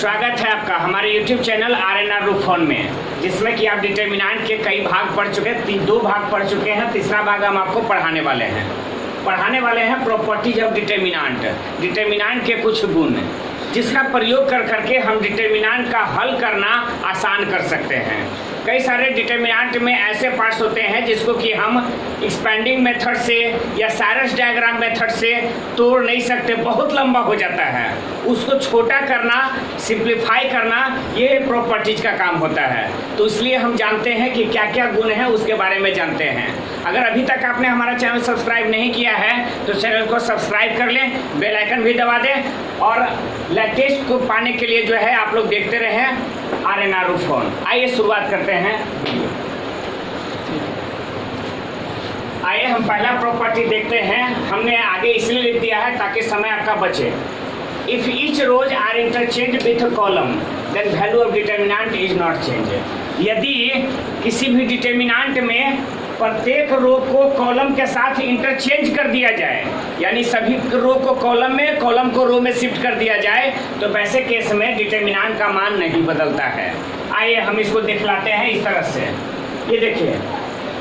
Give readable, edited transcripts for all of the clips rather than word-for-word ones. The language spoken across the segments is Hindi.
स्वागत है आपका हमारे YouTube चैनल RNR रूफोन में, जिसमें कि आप डिटर्मिनेंट के कई भाग पढ़ चुके हैं। दो भाग पढ़ चुके हैं, तीसरा भाग हम आपको पढ़ाने वाले हैं प्रॉपर्टीज ऑफ डिटर्मिनेंट के कुछ गुण, जिसका प्रयोग कर करके हम डिटर्मिनेंट का हल करना आसान कर सकते हैं। कई सारे डिटर्मिनेंट में ऐसे पार्ट्स होते हैं जिसको कि हम एक्सपेंडिंग मेथड से या साइरस डायग्राम मेथड से तोड़ नहीं सकते, बहुत लंबा हो जाता है। उसको छोटा करना, सिंप्लीफाई करना, ये प्रॉपर्टीज का काम होता है। तो इसलिए हम जानते हैं कि क्या क्या गुण हैं, उसके बारे में जानते हैं। अगर अभी तक आपने हमारा चैनल सब्सक्राइब नहीं किया है तो चैनल को सब्सक्राइब कर लें, बेल आइकन भी दबा दें और लेटेस्ट को पाने के लिए जो है आप लोग देखते रहें RNR रूफोन। आइए शुरुआत करते हैं। आइए हम पहला प्रॉपर्टी देखते हैं। हमने आगे इसलिए लिख दिया है ताकि समय आपका बचे। If each rows are interchange with column then value of determinant is not change. यदि किसी भी डिटर्मिनेंट में प्रत्येक रो को कॉलम के साथ इंटरचेंज कर दिया जाए, यानी सभी रो को कॉलम में, कॉलम को रो में शिफ्ट कर दिया जाए, तो वैसे केस में डिटर्मिनेंट का मान नहीं बदलता है। आइए हम इसको दिखलाते हैं इस तरह से। ये देखिए,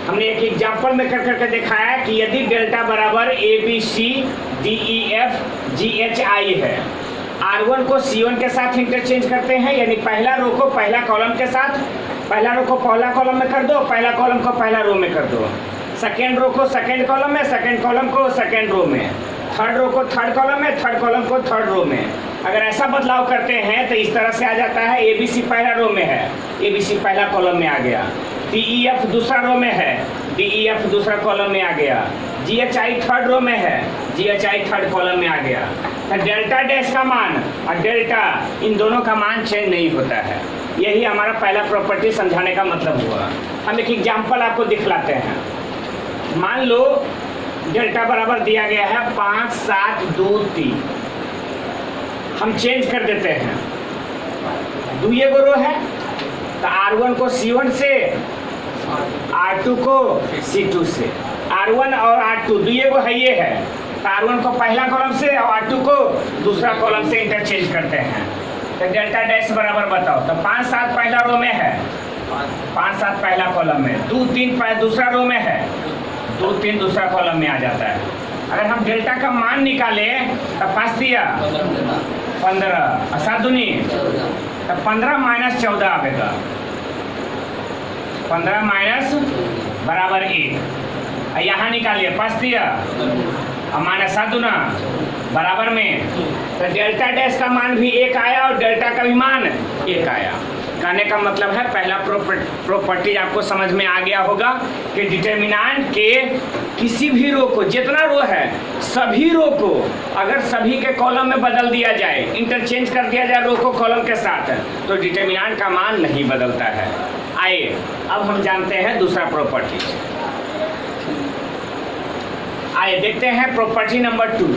हमने एक एग्जाम्पल में कर करके दिखाया है कि यदि डेल्टा बराबर ABCDEFGHI है, R1 को C1 के साथ इंटरचेंज करते हैं, यानी पहला रो को पहला कॉलम के साथ, पहला रो को पहला कॉलम में कर दो, पहला कॉलम को पहला रो में कर दो, सेकेंड रो को सेकेंड कॉलम में, सेकेंड कॉलम को सेकेंड रो में, थर्ड रो को थर्ड कॉलम में, थर्ड कॉलम को थर्ड रो में। अगर ऐसा बदलाव करते हैं तो इस तरह से आ जाता है। ABC पहला रो में है, ABC पहला कॉलम में आ गया। DEF दूसरा रो में है, DEF दूसरा कॉलम में आ गया। GHI थर्ड रो में है, GHI थर्ड कॉलम में आ गया। तो डेल्टा डैश का मान और डेल्टा, इन दोनों का मान चेंज नहीं होता है। यही हमारा पहला प्रॉपर्टी समझाने का मतलब हुआ। हम एक एग्जाम्पल आपको दिखलाते हैं। मान लो डेल्टा बराबर दिया गया है 5, 7, 2, 3। हम चेंज कर देते हैं। दुइये गो रो है तो R1 को C1 से, R2 को C2 से। R1 और R2 दुइये गो है, ये है तो R1 को पहला कॉलम से और R2 को दूसरा कॉलम से इंटरचेंज करते हैं। तो डेल्टा डैश बराबर बताओ। तो 5, 7 पहला रो में है, 5, 7 पहला कॉलम में, 2, 3 दूसरा रो में है, 2, 3 दूसरा कॉलम में आ जाता है। अगर हम डेल्टा का मान निकालें तो 5 दिया 15, 7 दूनी तो 15 माइनस 14 आएगा। 15 माइनस बराबर 1। यहाँ निकालिए 5 दिया और माइनस 7 दूना बराबर में, तो डेल्टा डैश का मान भी 1 आया और डेल्टा का भी मान 1 आया। कहने का मतलब है पहला प्रॉपर्टी आपको समझ में आ गया होगा कि डिटर्मिनेंट के किसी भी रो को, जितना रो है सभी रो को अगर सभी के कॉलम में बदल दिया जाए, इंटरचेंज कर दिया जाए रो को कॉलम के साथ, तो डिटर्मिनेंट का मान नहीं बदलता है। आइए अब हम जानते हैं दूसरा प्रॉपर्टी। आइए देखते हैं प्रॉपर्टी नंबर 2।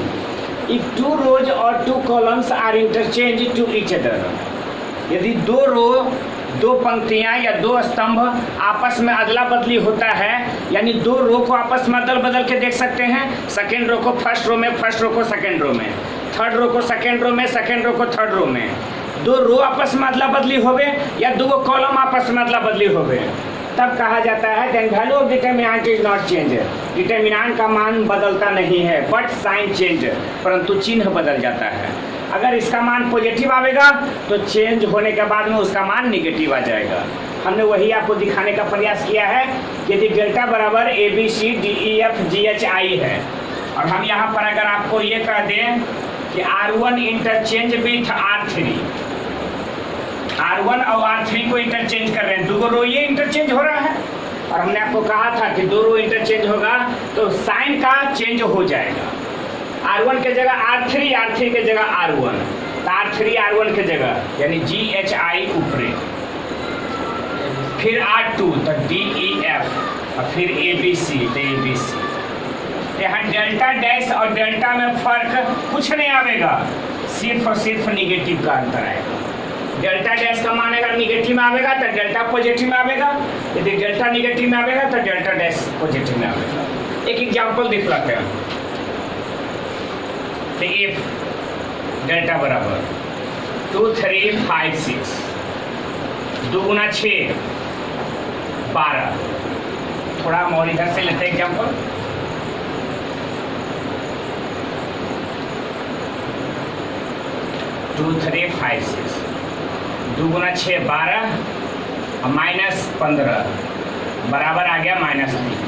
इफ 2 रोज और 2 columns are interchange to each other. यदि 2 रो, 2 पंक्तियां या 2 स्तंभ आपस में अदला बदली होता है, यानी 2 रो को आपस में अदल बदल के देख सकते हैं। सेकेंड रो को फर्स्ट रो में, फर्स्ट रो को सेकेंड रो में, थर्ड रो को सेकेंड रो में, सेकेंड रो को थर्ड रो में। 2 रो आपस में अदला बदली होवे या 2 कॉलम आपस में अदला बदली होवे, तब कहा जाता है then value of determinant is not change. Determinant का मान बदलता नहीं है, बट साइन चेंज, परंतु चिन्ह बदल जाता है। अगर इसका मान पॉजिटिव आएगा तो चेंज होने के बाद में उसका मान निगेटिव आ जाएगा। हमने वही आपको दिखाने का प्रयास किया है। यदि डेल्टा बराबर ABCDEFGHI है और हम यहाँ पर अगर आपको ये कह दें कि R1 interchange with R3, R1 और R3 को इंटरचेंज कर रहे हैं, 2 रो ये इंटरचेंज हो रहा है और हमने आपको कहा था कि 2 रो इंटरचेंज होगा तो साइन का चेंज हो जाएगा। R1 के जगह R3, R3 के जगह R1, तो R3 R1 के जगह यानी GHI ऊपरी, फिर R2 तो DEF और फिर ABC तो ABC। यहाँ डेल्टा डैश और डेल्टा में फर्क कुछ नहीं आएगा, सिर्फ और सिर्फ निगेटिव का अंतर आएगा। डेल्टा डैश का मान अगर निगेटिव में आएगा तो डेल्टा पॉजिटिव में आएगा, यदि डेल्टा निगेटिव में आएगा तो डेल्टा डैश पॉजिटिव में आएगा। एक एग्जाम्पल दिख लाते हैं। इफ डेल्टा बराबर 2 3 5 6, 2 गुना 6 12। थोड़ा हम और इधर से लेते हैं एग्जाम्पल। टू 3 5 6, 2 गुना 6 12 माइनस 15 बराबर आ गया -3।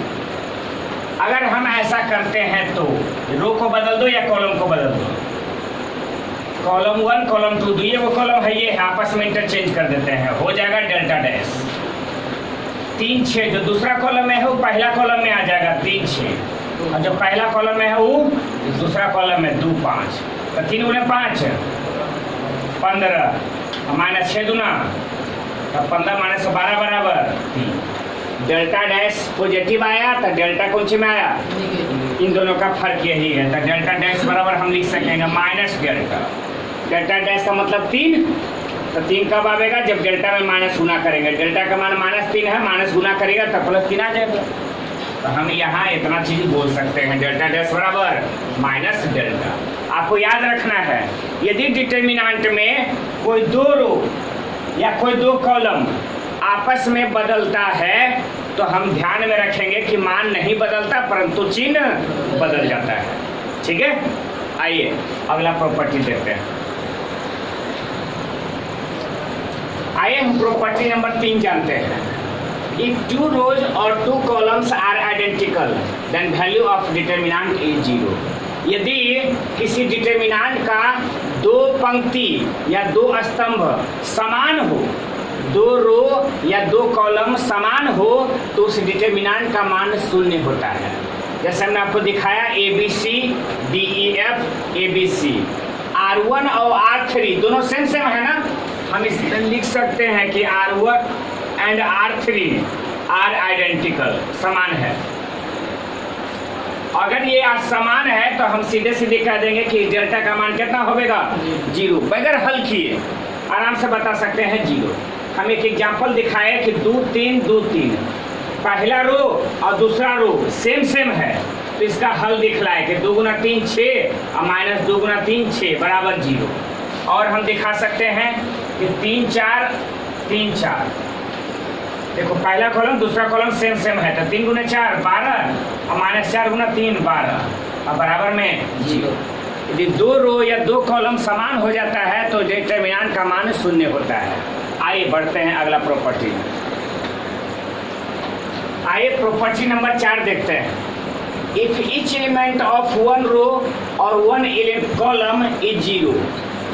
अगर हम ऐसा करते हैं तो रो को बदल दो या कॉलम को बदल दो। कॉलम 1 कॉलम 2 ये वो कॉलम है, ये आपस में इंटरचेंज कर देते हैं, हो जाएगा डेल्टा डैश। 3 6 जो दूसरा कॉलम में है वो पहला कॉलम में आ जाएगा 3 6, और जो पहला कॉलम में है वो दूसरा कॉलम में 2 5। तो 3 गुने 5 15 माइनस 6 दूना तो 15 माइनस 12 बराबर 3। डेल्टा डैश पॉजिटिव आया तो डेल्टा कौन सी में आया, इन दोनों का फर्क यही है। तो डेल्टा डैश बराबर हम लिख सकेंगे माइनस डेल्टा। डेल्टा डैश का मतलब 3, तो 3 कब आएगा, जब डेल्टा में माइनस गुना करेंगे। डेल्टा का मान -3 है, माइनस गुना करेगा तो +3 आ जाएगा। तो हम यहाँ इतना चीज बोल सकते हैं, डेल्टा डैश बराबर माइनस डेल्टा। आपको याद रखना है, यदि डिटर्मिनेंट में कोई 2 रो या कोई 2 कॉलम आपस में बदलता है तो हम ध्यान में रखेंगे कि मान नहीं बदलता परंतु चिन्ह बदल जाता है। ठीक है, आइए अगला प्रॉपर्टी देखते हैं। आइए हम प्रॉपर्टी नंबर 3 जानते हैं। If 2 rows or 2 columns are identical, then value of determinant is 0. यदि किसी डिटर्मिनेंट का 2 पंक्ति या 2 स्तंभ समान हो, 2 रो या 2 कॉलम समान हो तो उस डिटर्मिनेंट का मान 0 होता है। जैसे हमने आपको दिखाया ABC DEF ABC, R1 और R3 दोनों सेम है ना। हम इसमें लिख सकते हैं कि R1 and R3 are identical, समान है। अगर ये समान है तो हम सीधे सीधे कह देंगे कि डेल्टा का मान कितना होगा, 0। बगैर हल किए आराम से बता सकते हैं 0। हम एक एग्जांपल दिखाए कि 2 3 2 3, पहला रो और दूसरा रो सेम है तो इसका हल दिखलाए कि 2 गुना 3 6 और माइनस 2 गुना 3 6 बराबर 0। और हम दिखा सकते हैं कि 3 4 3 4, देखो पहला कॉलम दूसरा कॉलम सेम है तो 3 गुना 4 12 और माइनस 4 गुना 3 12 और बराबर में 0। यदि 2 रो या 2 कॉलम समान हो जाता है तो डिटर्मिनेंट का मान 0 होता है। आइए बढ़ते हैं अगला प्रॉपर्टी। आइए प्रॉपर्टी नंबर 4 देखते हैं। If each element of 1 row और 1 कॉलम इज 0,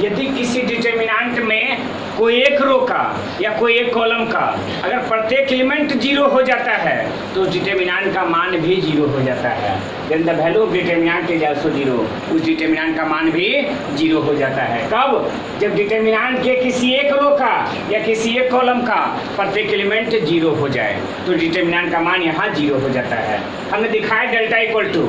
यदि किसी डिटर्मिनेंट में कोई एक रो का या कोई एक कॉलम का अगर प्रत्येक एलिमेंट 0 हो जाता है तो डिटर्मिनेंट का मान भी 0 हो जाता है। Then the value of determinant is also 0, उस डिटर्मिनेंट का मान भी 0 हो जाता है। कब, जब डिटर्मिनेंट के किसी एक रो का या किसी एक कॉलम का प्रत्येक एलिमेंट 0 हो जाए तो डिटर्मिनेंट का मान यहाँ 0 हो जाता है। हमने दिखाया delta equal to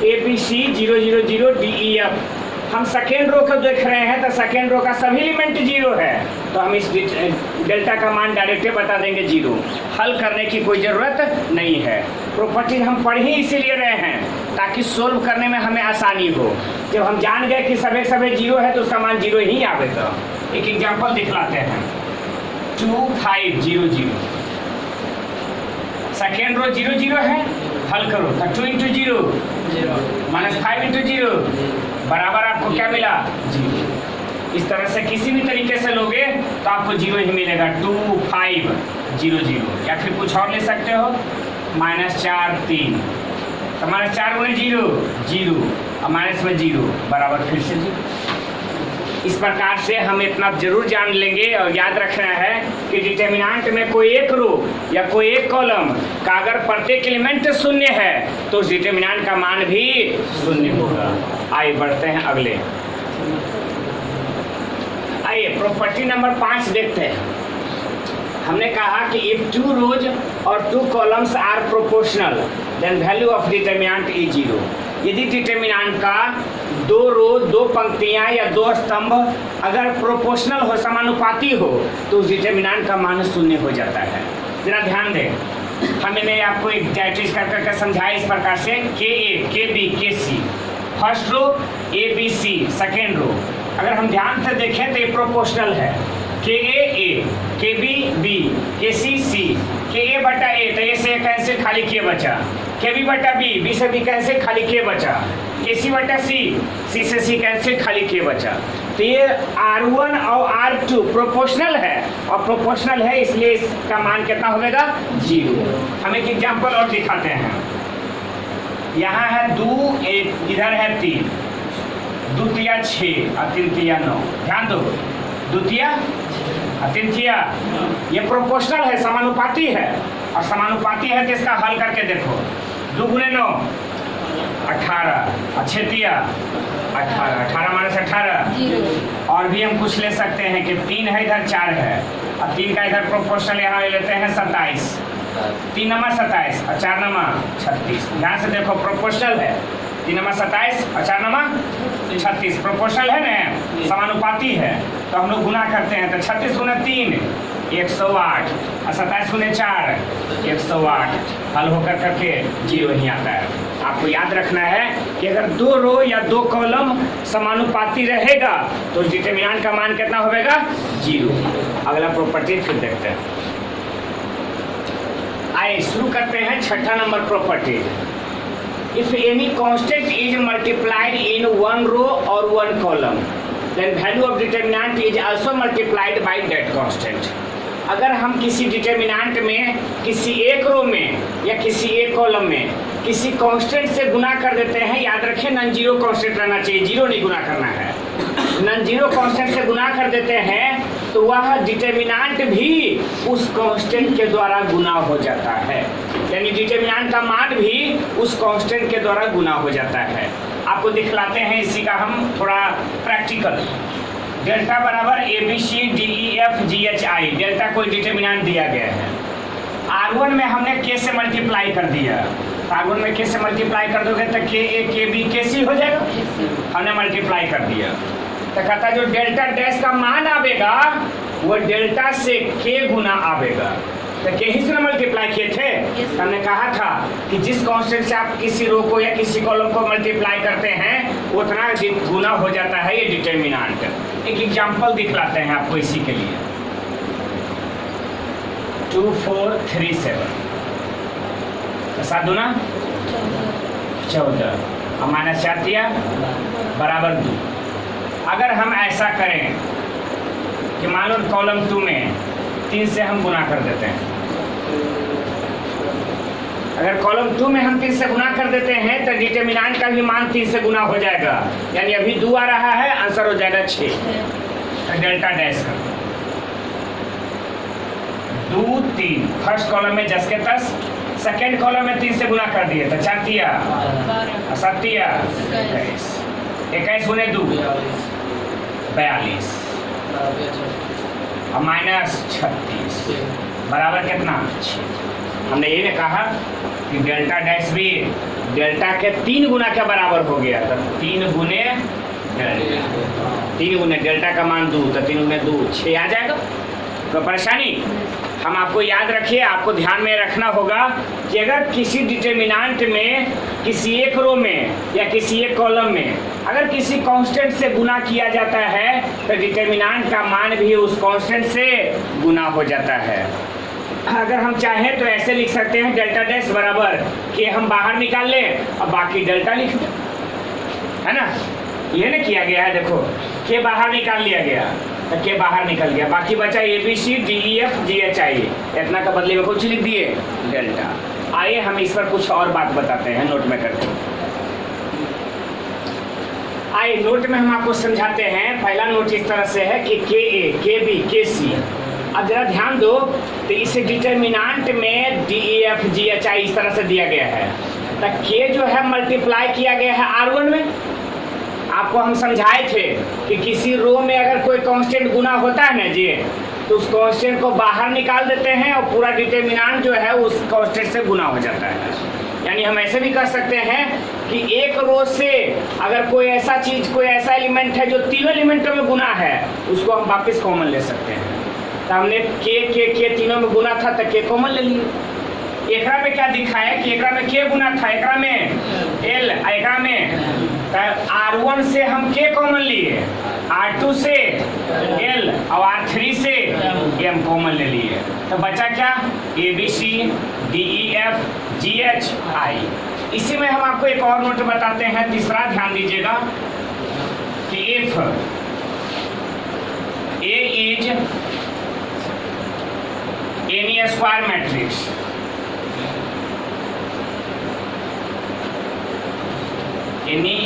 ABC 0 0 0 DEF। हम सेकेंड रो को देख रहे हैं तो सेकेंड रो का सभी एलिमेंट 0 है तो हम इस डेल्टा का मान डायरेक्ट बता देंगे 0। हल करने की कोई ज़रूरत नहीं है। प्रॉपर्टी हम पढ़ ही इसीलिए रहे हैं ताकि सोल्व करने में हमें आसानी हो। जब हम जान गए कि सभी 0 है तो उसका मान 0 ही आवेगा। एक एग्जाम्पल दिखलाते हैं। 2 5 0 0, सेकेंड रो 0 0 है, हल करो तो 2 × 0 माइनस 5 × 0 बराबर आपको क्या मिला, 0। इस तरह से किसी भी तरीके से लोगे तो आपको 0 ही मिलेगा। 2 5 0 0, या फिर कुछ और ले सकते हो -4 3, तो -4 गुणे 0 0 और माइनस में 0 बराबर फिर से 0। इस प्रकार से हम इतना जरूर जान लेंगे और याद रखना है कि डिटर्मिनेंट में कोई एक रो या कोई एक कॉलम का अगर प्रत्येक एलिमेंट 0 है तो उस डिटर्मिनेंट का मान भी 0 होगा। आइए बढ़ते हैं अगले। आइए प्रॉपर्टी नंबर 5 देखते हैं। हमने कहा कि इफ 2 रोज और 2 columns are proportional then value of determinant is 0। यदि डिटर्मिनेंट का 2 रो 2 पंक्तियां या 2 स्तंभ अगर प्रोपोर्शनल हो, समानुपाती हो तो उस डिटर्मिनेंट का मान 0 हो जाता है। जरा ध्यान दें, हमने आपको एक डायरेक्ट्रिस कर करके समझाया इस प्रकार से KA KB KC first row, ABC second row, अगर हम ध्यान से देखें तो ये प्रोपोर्शनल है। के ए, के बी, के सी, के ए बटा ए, तो ए से कैंसिल, खाली के बचा। के बी बटा बी से बी कैंसिल, खाली के बचा। के सी बटा सी से सी कैंसिल, खाली के बचा। तो ये R1 और R2 प्रोपोर्शनल है, और प्रोपोर्शनल है इसलिए इसका मान कितना होगा? 0। हम एक एग्जाम्पल और दिखाते हैं। यहाँ है 2, इधर है 3, 2 तिया 6 और 3 तिया 9। ध्यान दो, 2 तिया और 3 तिया, ये प्रोपोर्शनल है, समानुपाती है। और समानुपाती है तो इसका हल करके देखो। 2 गुने 9 18 और 6 तिया 18, 18 माइनस 18। और भी हम कुछ ले सकते हैं कि 3 है इधर, 4 है, और 3 का इधर प्रोपोर्शनल यहाँ ले लेते हैं 27। 3 नमा 27 और 4 नमा 36। ध्यान से देखो, प्रोपोर्शनल है। 3 नमा 27 और 4 नमा 36, प्रोपोर्शनल है ना, समानुपाती है। तो हम लोग गुना करते हैं, तो 36 गुना 3 108 और 27 गुने 4 108। हल होकर करके 0 ही आता है। आपको याद रखना है कि अगर 2 रो या 2 कॉलम समानुपाती रहेगा तो डिटरमिनेंट का मान कितना होगा? 0। अगला प्रॉपर्टी फिर देखते हैं। आइए शुरू करते हैं 6ठा number property. If any constant is multiplied in 1 row और 1 column, then value of determinant is also multiplied by that constant. अगर हम किसी डिटरमिनेंट में किसी एक रो में या किसी एक कॉलम में किसी कांस्टेंट से गुना कर देते हैं, याद रखें नॉन जीरो कांस्टेंट रहना चाहिए, जीरो नहीं गुना करना है। नॉन जीरो कांस्टेंट से गुना कर देते हैं तो वह डिटरमिनेंट भी उस कांस्टेंट के द्वारा गुना हो जाता है, यानी डिटरमिनेंट का मान भी उस कांस्टेंट के द्वारा गुना हो जाता है। आपको दिखलाते हैं इसी का हम थोड़ा प्रैक्टिकल। डेल्टा बराबर ABCDEFGHI, डेल्टा कोई डिटरमिनेंट दिया गया है। R1 में हमने K से मल्टीप्लाई कर दिया, R1 में K से मल्टीप्लाई कर दोगे तो KA KB KC हो जाएगा, हमने मल्टीप्लाई कर दिया। तो कहता जो डेल्टा डैश का मान आवेगा वो डेल्टा से K गुना आवेगा। तो K ही से मल्टीप्लाई किए थे। हमने कहा था कि जिस कांस्टेंट से आप किसी रो को या किसी कॉलम को मल्टीप्लाई करते हैं उतना गुना हो जाता है ये डिटरमिनेंट। एक एग्जांपल दिखलाते हैं आपको इसी के लिए। 2 4 3 7, 7 दूना 14 और माइनस 4 दिया बराबर 2। अगर हम ऐसा करें कि मान लो कॉलम 2 में 3 से हम गुना कर देते हैं, अगर कॉलम 2 में हम 3 से गुना कर देते हैं तो डिटरमिनेंट का भी मान 3 से गुना हो जाएगा, यानी अभी 2 आ रहा है, आंसर हो जाएगा 6। तो डेल्टा डैश कर 2 3, फर्स्ट कॉलम में 10 के 10, सेकेंड कॉलम में 3 से गुना कर दिए तो 4 तिया और 7 तिया 21, 21 गुने 2 42 और माइनस 36 बराबर कितना 6। हमने ये कहा कि डेल्टा डैश भी डेल्टा के 3 गुना के बराबर हो गया, तो 3 गुने डेल्टा का मान 2, तो 3 गुने 2 6 आ जाएगा। तो परेशानी हम आपको याद रखिए, आपको ध्यान में रखना होगा कि अगर किसी डिटरमिनेंट में किसी एक रो में या किसी एक कॉलम में अगर किसी कांस्टेंट से गुना किया जाता है तो डिटरमिनेंट का मान भी उस कांस्टेंट से गुना हो जाता है। अगर हम चाहें तो ऐसे लिख सकते हैं डेल्टा डैश बराबर कि हम बाहर निकाल लें और बाकी डेल्टा लिख दें, है ना। ये ना किया गया है, देखो के बाहर निकाल लिया गया तो के बाहर निकल गया, बाकी बचा ABCDEFGHI, इतना का बदले में कुछ लिख दिए डेल्टा। आइए हम इस पर कुछ और बात बताते हैं नोट में करके। आइए नोट में हम आपको समझाते हैं। पहला नोट इस तरह से है कि KA KB KC। अब जरा ध्यान दो, तो इस डिटरमिनेंट में DEFGHI इस तरह से दिया गया है, तो K जो है मल्टीप्लाई किया गया है R1 में। आपको हम समझाए थे कि किसी रो में अगर कोई कांस्टेंट गुना होता है ना जी, तो उस कांस्टेंट को बाहर निकाल देते हैं और पूरा डिटरमिनेंट जो है उस कांस्टेंट से गुना हो जाता है। यानी हम ऐसे भी कर सकते हैं कि एक रो से अगर कोई ऐसा चीज, कोई ऐसा एलिमेंट है जो तीनों एलिमेंटों में गुना है, उसको हम वापस कॉमन ले सकते हैं। तो हमने के तीनों में गुना था तो के कॉमन ले लिए। एकरा में क्या दिखाया कि एकरा में के गुना था, एकरा में L, एकरा में R1 से हम के कॉमन लिए R2 से L और R3 से M कॉमन ले लिए, तो बचा क्या? ABC, DEF, GH, I। इसी में हम आपको एक और नोट बताते हैं, तीसरा ध्यान दीजिएगा कि if A is any square matrix, any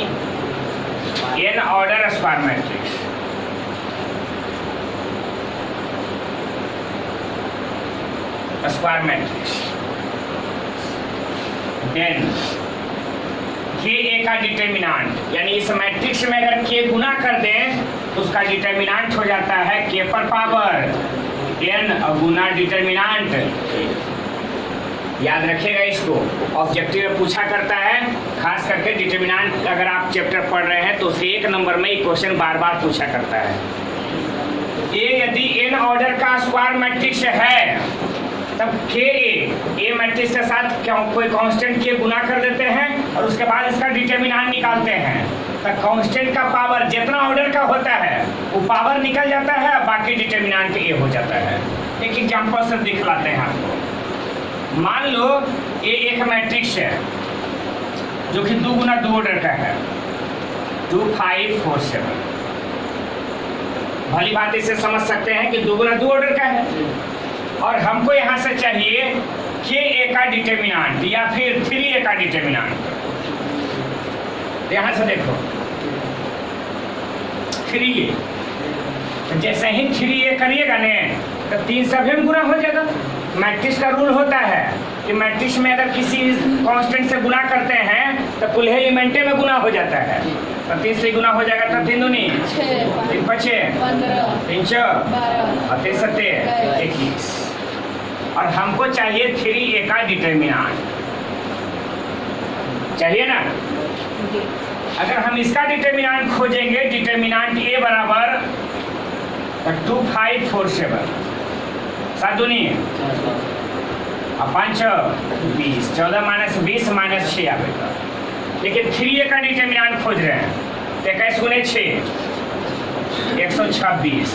n order square matrix, then k a का डिटर्मिनांट, यानी इस मैट्रिक्स में अगर k गुना कर दें तो उसका डिटर्मिनांट हो जाता है k पर पावर n गुना डिटर्मिनांट। याद रखिएगा इसको, ऑब्जेक्टिव में पूछा करता है, खास करके डिटर्मिनांट अगर आप चैप्टर पढ़ रहे हैं तो उसके 1 नंबर में ये क्वेश्चन बार बार पूछा करता है। ये यदि n ऑर्डर का स्क्वायर मैट्रिक्स है तब k ए मैट्रिक्स के साथ कोई कांस्टेंट के गुना कर देते हैं और उसके बाद इसका डिटर्मिनांट निकालते हैं, तो कांस्टेंट का पावर जितना ऑर्डर का होता है वो पावर निकल जाता है, बाकी डिटर्मिनांट ए हो जाता है। एक एग्जांपल से दिखलाते हैं आपको। मान लो ये एक मैट्रिक्स है जो कि 2 गुना 2 ऑर्डर का है, 2 5 4 7। भली बात इसे समझ सकते हैं कि 2 गुना 2 ऑर्डर का है, और हमको यहाँ से चाहिए k a का डिटर्मिनांट या फिर 3a का डिटर्मिनांट। यहाँ से देखो 3a, जैसे ही 3a करिएगा ने तो 3 सभी में गुना हो जाएगा। मैट्रिक्स का रूल होता है कि मैट्रिक्स में अगर किसी कांस्टेंट से गुना करते हैं तो कुल एलिमेंटे में गुना हो जाता है, तो 3 से गुना हो जाएगा, तब 3 दूनी 3 5 3 6 और 3 7 21। और हमको चाहिए 3a का डिटर्मिनांट, चाहिए ना? अगर हम इसका डिटर्मिनांट खोजेंगे, डिटर्मिनांट a बराबर 2 5 4 7 7 दूनी और 5 20, 14 माइनस 20 माइनस 6 आएगा। लेकिन 3a का डिटर्मिनांट खोज रहे हैं, तो 21 गुने 6 126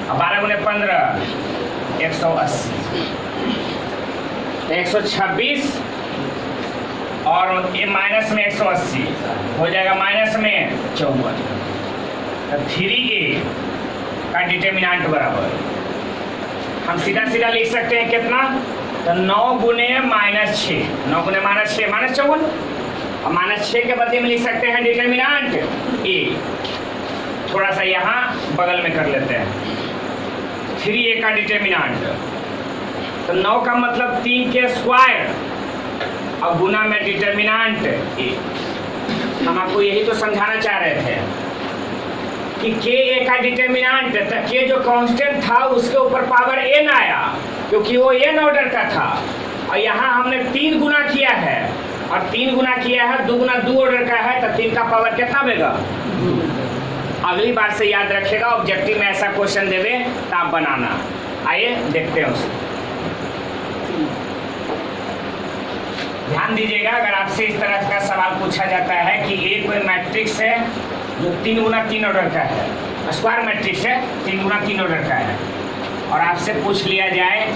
और 12 गुने 15 180, 126 और माइनस में 180 हो जाएगा, माइनस में 54। तो 3a का डिटर्मिनांट बराबर हम सीधा सीधा लिख सकते हैं कितना? तो 9 गुने माइनस 6, 9 गुने माइनस 6 माइनस 54, और माइनस 6 के बदले में लिख सकते हैं डिटर्मिनांट a। थोड़ा सा यहाँ बगल में कर लेते हैं 3a का डिटर्मिनांट, तो 9 का मतलब 3 के स्क्वायर और गुना में डिटर्मिनांट a। हम आपको यही तो समझाना चाह रहे थे कि k का डिटर्मिनांट, तो k जो कांस्टेंट था उसके ऊपर पावर n आया क्योंकि वो n ऑर्डर का था, और यहाँ हमने 3 गुना किया है, और 3 गुना किया है 2 गुना 2 ऑर्डर का है, तो 3 का पावर कितना देगा? अगली बार से याद रखिएगा, ऑब्जेक्टिव में ऐसा क्वेश्चन देवे तो आप बनाना। आइए देखते हैं उसको, ध्यान दीजिएगा। अगर आपसे इस तरह का सवाल पूछा जाता है कि एक कोई मैट्रिक्स है जो 3 गुना 3 ऑर्डर का है, स्क्वायर मैट्रिक्स है, 3 गुना 3 ऑर्डर का है, और आपसे पूछ लिया जाए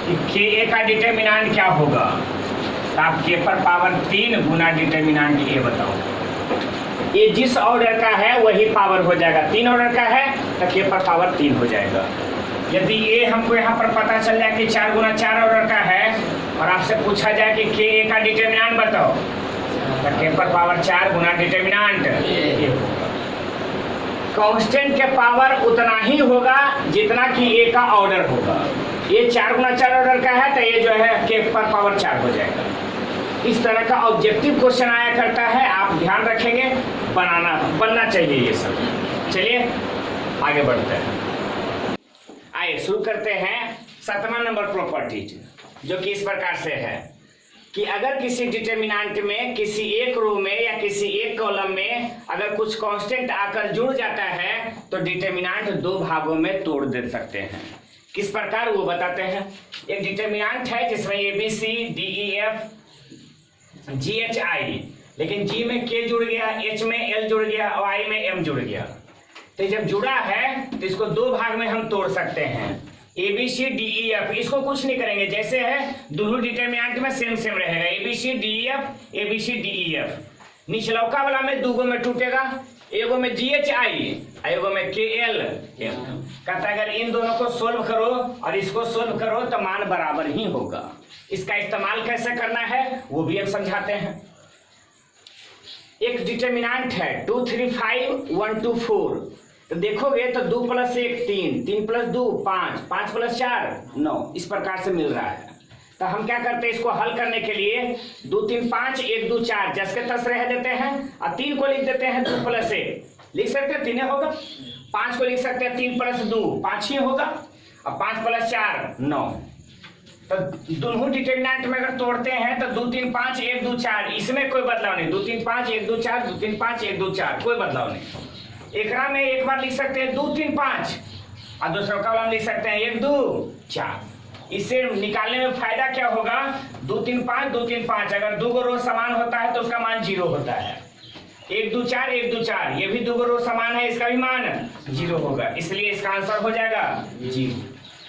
कि k का डिटर्मिनांट क्या होगा, तो आप k पर पावर 3 गुना डिटर्मिनांट a बताओ। ये जिस ऑर्डर का है वही पावर हो जाएगा, 3 ऑर्डर का है तो k पर पावर 3 हो जाएगा। यदि a हमको यहाँ पर पता चल जाए कि 4 गुना 4 ऑर्डर का है और आपसे पूछा जाए कि k का डिटर्मिनांट बताओ, तो k पर पावर 4 गुना डिटर्मिनांट a होगा। कांस्टेंट के पावर उतना ही होगा जितना कि a का ऑर्डर होगा। ये 4 गुना 4 ऑर्डर का है तो ये जो है k पर पावर 4 हो जाएगा। इस तरह का ऑब्जेक्टिव क्वेश्चन आया करता है, आप ध्यान रखेंगे, बनना चाहिए ये सब। चलिए आगे बढ़ते हैं। आइए शुरू करते हैं 7वां नंबर प्रॉपर्टीज, जो कि इस प्रकार से है कि अगर किसी डिटर्मिनेंट में किसी एक रो में या किसी एक कॉलम में अगर कुछ कांस्टेंट आकर जुड़ जाता है तो डिटर्मिनेंट 2 भागों में तोड़ दे सकते हैं। किस प्रकार वो बताते हैं। एक डिटर्मिनेंट है जिसमें ABC, DEF, GH, I, लेकिन G में K जुड़ गया, H में L जुड़ गया और I में M जुड़ गया। तो जब जुड़ा है तो इसको दो भाग में हम तोड़ सकते हैं, A B C D E F. इसको कुछ नहीं करेंगे, जैसे है दोनों डिटर्मिनेंट में सेम सेम रहेगा, A B C D E F, A B C D E F. निचलौका वाला में दूगो में टूटेगा, एगो में जी एच आई, एगो में के एल। कहता है अगर इन दोनों को सोल्व करो और इसको सोल्व करो तो मान बराबर ही होगा। इसका इस्तेमाल कैसे करना है वो भी हम समझाते हैं। एक डिटर्मिनेंट है 2 3 5 1 2 4, तो देखोगे तो 2 + 1 3, 3 + 2 5, 5 + 4 9, इस प्रकार से मिल रहा है। तो हम क्या करते हैं, इसको हल करने के लिए 2 3 5 1 2 4 जस के तस रह देते हैं और 3 को लिख देते हैं 2 + 1 लिख सकते हैं 3 होगा, 5 को लिख सकते हैं 3 + 2 5 ही होगा, और 5 + 4 9। तो दोनों डिटर्मिनेंट में अगर तोड़ते हैं तो 2 3 5 1 2 4, इसमें कोई बदलाव नहीं, 2 3 5 1 2 4, 2 3 5 1 2 4, कोई बदलाव नहीं। एकरा में एक बार लिख सकते हैं 2 3 5 और दूसरा का हम लिख सकते हैं 1 2 4। इससे निकालने में फायदा क्या होगा, 2 3 5 2 3 5, अगर दो रो समान होता है तो उसका मान 0 होता है। 1 2 4 1 2 4, ये भी दो रो समान है, इसका भी मान 0 होगा, इसलिए इसका आंसर हो जाएगा 0।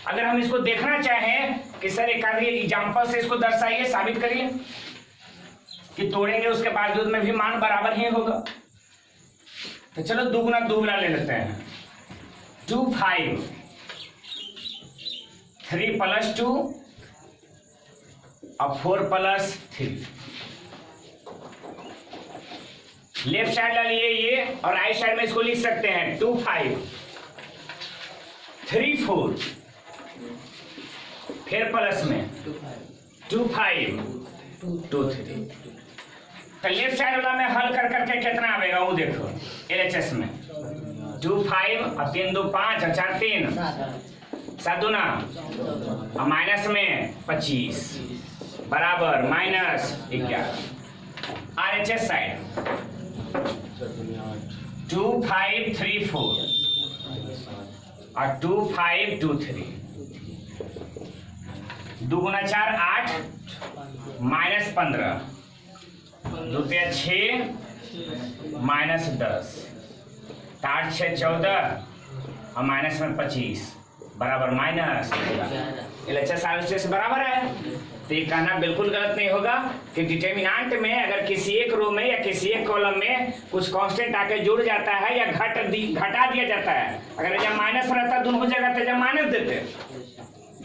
अगर हम इसको देखना चाहें कि सर एक आधी एग्जाम्पल से इसको दर्शाइए, साबित करिए कि तोड़ेंगे उसके बावजूद में भी मान बराबर ही होगा। तो चलो दुगुना दुगुना ले लेते हैं, 2 5 3 + 2 और 4 + 3। लेफ्ट साइड डालिए ये और राइट साइड में इसको लिख सकते हैं 2 5 3 4, फिर प्लस में 2 5 2 3। तो लेफ्ट साइड वाला में हल कर करके कितना आएगा वो देखो, LHS में 2 5 और 3 2 5 और 4 3 7 दूना और माइनस में 25 बराबर -11। RHS साइड 2 5 3 4 और 2 5 2 3, 2 × 4 8 -15, 2 × 6 -10, 8 6 14 और माइनस में 25 बराबर -LHS से बराबर है। तो ये कहना बिल्कुल गलत नहीं होगा कि डिटर्मिनेंट में अगर किसी एक रो में या किसी एक कॉलम में कुछ कांस्टेंट आके जुड़ जाता है या घटा दिया जाता है, अगर जब माइनस रहता दोनों जगह तो जब माइनस देते,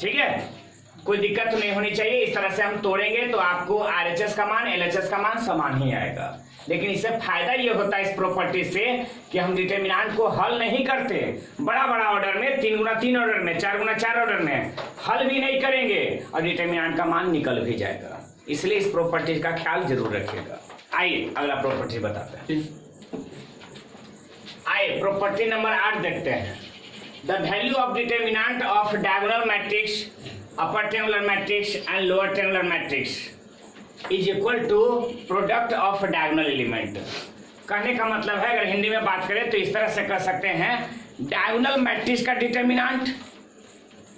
ठीक है, कोई दिक्कत नहीं होनी चाहिए। इस तरह से हम तोड़ेंगे तो आपको RHS का मान LHS का मान समान ही आएगा। लेकिन इससे फायदा ये होता है इस प्रॉपर्टी से कि हम डिटर्मिनेंट को हल नहीं करते, बड़ा बड़ा ऑर्डर में 3 × 3 ऑर्डर में 4 × 4 ऑर्डर में हल भी नहीं करेंगे और डिटर्मिनेंट का मान निकल भी जाएगा। इसलिए इस प्रॉपर्टी का ख्याल जरूर रखिएगा। आइए अगला प्रॉपर्टी बताते हैं। आइए प्रॉपर्टी नंबर 8 देखते हैं। The value of determinant of diagonal matrix, upper triangular matrix and lower triangular matrix is equal to product of diagonal element. कहने का मतलब है, अगर हिंदी में बात करें तो इस तरह से कर सकते हैं, डायगोनल मैट्रिक्स का डिटर्मिनेंट,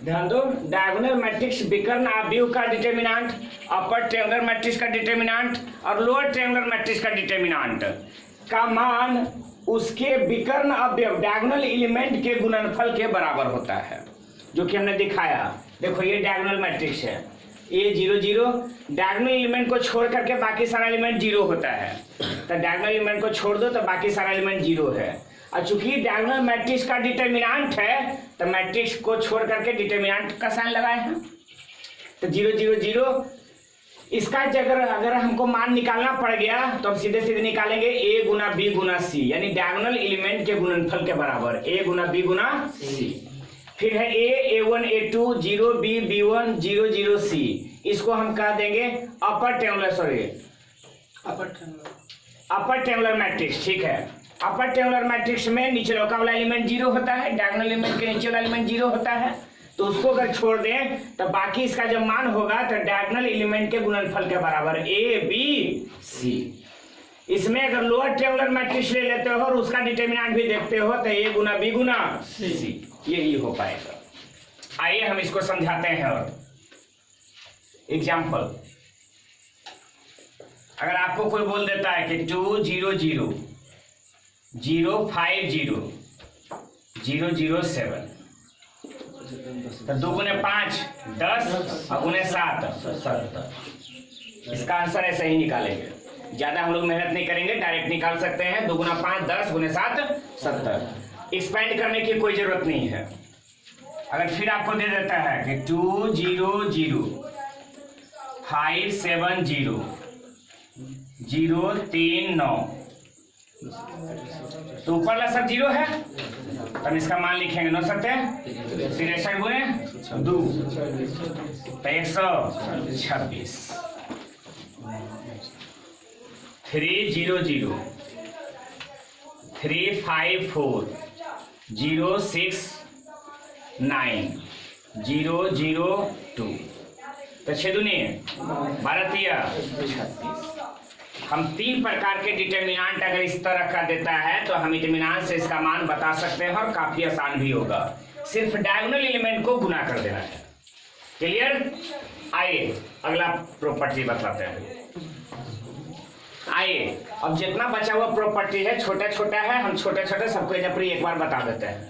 ध्यान दो, डायगोनल मैट्रिक्स विकर्ण अवयव का डिटर्मिनेंट, अपर ट्रायंगुलर मैट्रिक्स का डिटर्मिनेंट और लोअर ट्रायंगुलर मैट्रिक्स का डिटर्मिनेंट का मान उसके विकर्ण अवयव डायगोनल एलिमेंट के गुणनफल के बराबर होता है, जो कि हमने दिखाया। देखो ये डायगोनल मैट्रिक्स है, A 0 0, डायगोनल एलिमेंट को छोड़ करके बाकी सारा एलिमेंट 0 होता है, तो डायगोनल एलिमेंट को छोड़ दो तो बाकी सारा एलिमेंट 0 है। और चूंकि डायगोनल मैट्रिक्स का डिटर्मिनेंट है तो मैट्रिक्स को छोड़ करके डिटर्मिनेंट का साइन लगाए हैं, तो 0 0 0। इसका अगर हमको मान निकालना पड़ गया तो हम सीधे सीधे निकालेंगे A × B × C, यानी डायगोनल एलिमेंट के गुणनफल के बराबर A × B × C। फिर है A1 A2 0 B B1 0 0 C, इसको हम कह देंगे अपर ट्रायंगुलर मैट्रिक्स। ठीक है, अपर ट्रायंगुलर मैट्रिक्स में नीचलौका वाला एलिमेंट 0 होता है, डायगोनल एलिमेंट के नीचे वाला एलिमेंट 0 होता है, तो उसको अगर छोड़ दें तो बाकी इसका जब मान होगा तो डायगोनल एलिमेंट के गुणनफल के बराबर A B C। इसमें अगर लोअर ट्रायंगुलर मैट्रिक्स ले लेते हो और उसका डिटर्मिनेंट भी देखते हो तो A × B × C, यही हो पाएगा। आइए हम इसको समझाते हैं। और एग्जाम्पल, अगर आपको कोई बोल देता है कि 2 0 0 0 5 0 007। तो 2 गुने 5 10 और गुने 7 70। इसका आंसर ऐसे ही निकालेंगे, ज्यादा हम लोग मेहनत नहीं करेंगे, डायरेक्ट निकाल सकते हैं। 2 गुना 5 10 गुने 7 70। एक्सपेंड करने की कोई जरूरत नहीं है। अगर फिर आपको दे देता है कि 200,570 039, तो ऊपर वाला सब 0 है, तब इसका मान लिखेंगे 9 सत्ते 63 गुने 2 तो 126। 300 354 069 002। तो 6 दूनी 12 36। हम 3 प्रकार के डिटर्मिनेंट अगर इस तरह का देता है तो हम इत्मीनान से इसका मान बता सकते हैं और काफी आसान भी होगा। सिर्फ डायगोनल एलिमेंट को गुना कर देना है। क्लियर? आइए अगला प्रॉपर्टी बताते हैं। आइए अब जितना बचा हुआ प्रॉपर्टी है छोटा छोटा है, हम छोटे छोटे सबको एक बार बता देते हैं।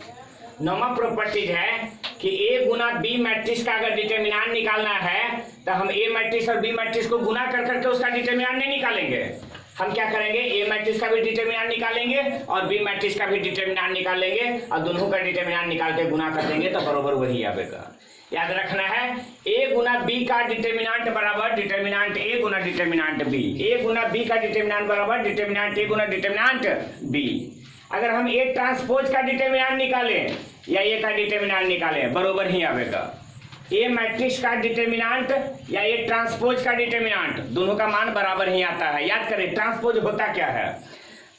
9वां प्रॉपर्टीज है कि ए गुना बी मैट्रिक्स का अगर डिटर्मिनेंट निकालना है तो हम ए मैट्रिक्स और बी मैट्रिक्स को गुना कर करके उसका डिटर्मिनेंट नहीं निकालेंगे। हम क्या करेंगे, ए मैट्रिक्स का भी डिटर्मिनेंट निकालेंगे और बी मैट्रिक्स का भी डिटर्मिनेंट निकालेंगे और दोनों का डिटर्मिनेंट निकाल के गुना कर देंगे तो बराबर वही आएगा। याद रखना है ए गुना बी का डिटर्मिनेंट बराबर डिटर्मिनेंट ए गुना डिटर्मिनेंट बी। ए गुना बी का डिटर्मिनेंट बराबर डिटर्मिनेंट ए गुना डिटर्मिनेंट बी। अगर हम ए ट्रांसपोज का डिटर्मिनेंट निकालें या ए का डिटर्मिनेंट निकालें बराबर ही आएगा। ए मैट्रिक्स का डिटर्मिनेंट या ए ट्रांसपोज का डिटर्मिनेंट दोनों का मान बराबर ही आता है। याद करें ट्रांसपोज होता क्या है,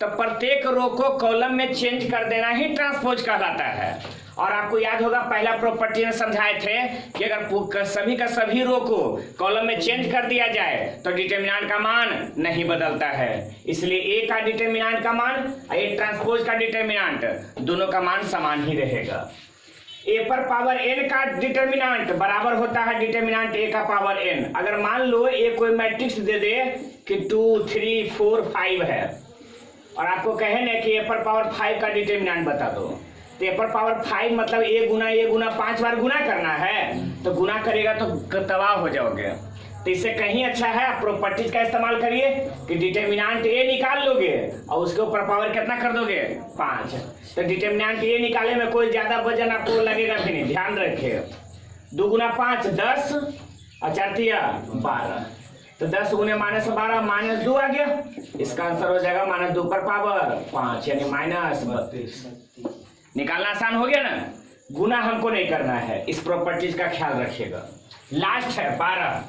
तो प्रत्येक रो को कॉलम में चेंज कर देना ही ट्रांसपोज कहलाता है। और आपको याद होगा पहला प्रॉपर्टी में समझाए थे कि अगर सभी का सभी रो को कॉलम में चेंज कर दिया जाए तो डिटर्मिनेंट का मान नहीं बदलता है। इसलिए ए का डिटर्मिनेंट का मान और ए ट्रांसपोज का डिटर्मिनेंट दोनों का मान समान ही रहेगा। ए पर पावर एन का डिटर्मिनेंट बराबर होता है डिटर्मिनेंट ए का पावर एन। अगर मान लो ए कोई मैट्रिक्स दे दे कि 2 3 4 5 है और आपको कहे ना कि ए पर पावर 5 का डिटर्मिनेंट बता दो, तो ए पर पावर 5 मतलब ए गुना 5 बार गुना करना है, तो गुना करेगा तो तबाह हो जाओगे। तो इससे कहीं अच्छा है आप प्रॉपर्टीज का इस्तेमाल करिए कि डिटर्मिनेंट ए निकाल लोगे और उसके ऊपर पावर कितना कर दोगे 5। तो डिटर्मिनेंट ए निकाले में कोई ज्यादा वजन आपको लगेगा भी नहीं, ध्यान रखिए। 2 गुना 5 10 और 4 12, तो 10 गुने -12 -2 आ गया। इसका आंसर हो जाएगा -2 पर पावर 5 यानी -32। निकालना आसान हो गया ना, गुना हमको नहीं करना है, इस प्रॉपर्टीज का ख्याल रखिएगा। लास्ट है 12।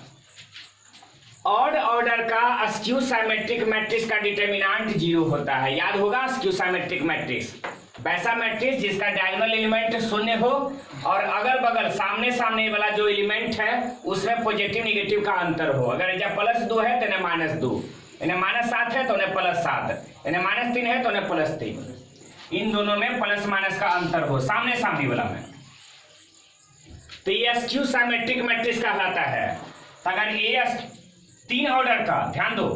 ऑड ऑर्डर का स्क्यू सिमेट्रिक मैट्रिक्स का डिटर्मिनेंट 0 होता है। याद होगा स्क्यू सिमेट्रिक मैट्रिक्स वैसा मैट्रिक्स जिसका डायगोनल एलिमेंट 0 हो और अगल बगल सामने सामने वाला जो एलिमेंट है उसमें पॉजिटिव नेगेटिव का अंतर हो। अगर जब +2 है तो -2, इन्हें -7 है तो उन्हें +7, इन्हें -3 है तो उन्हें +3। इन दोनों में प्लस माइनस का अंतर हो सामने सामने वाला में, तो ये स्क्यू सिमेट्रिक मैट्रिक्स कहलाता है। अगर ए 3 ऑर्डर का, ध्यान दो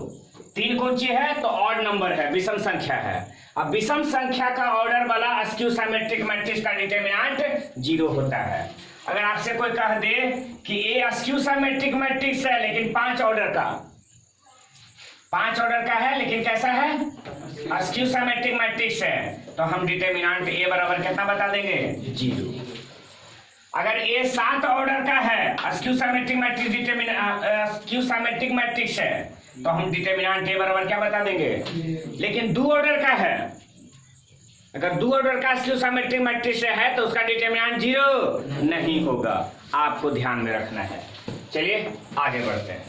3 कौन सी है तो ऑड नंबर है, विषम संख्या है। अब विषम संख्या का ऑर्डर वाला स्क्यू सिमेट्रिक मैट्रिक्स का डिटर्मिनेंट 0 होता है। अगर आपसे कोई कह दे कि ए स्क्यू सिमेट्रिक मैट्रिक्स है लेकिन 5 ऑर्डर का है लेकिन कैसा है स्क्यू सिमेट्रिक मैट्रिक्स है, तो हम डिटर्मिनेंट ए बराबर कितना बता देंगे 0। अगर ए 7 ऑर्डर का है स्क्यू सिमेट्रिक मैट्रिक्स है तो हम डिटर्मिनेंट ए बराबर क्या बता देंगे। लेकिन 2 ऑर्डर का है, अगर 2 ऑर्डर का स्क्यू सिमेट्रिक मैट्रिक्स है तो उसका डिटर्मिनेंट 0 नहीं होगा, आपको ध्यान में रखना है। चलिए आगे बढ़ते हैं।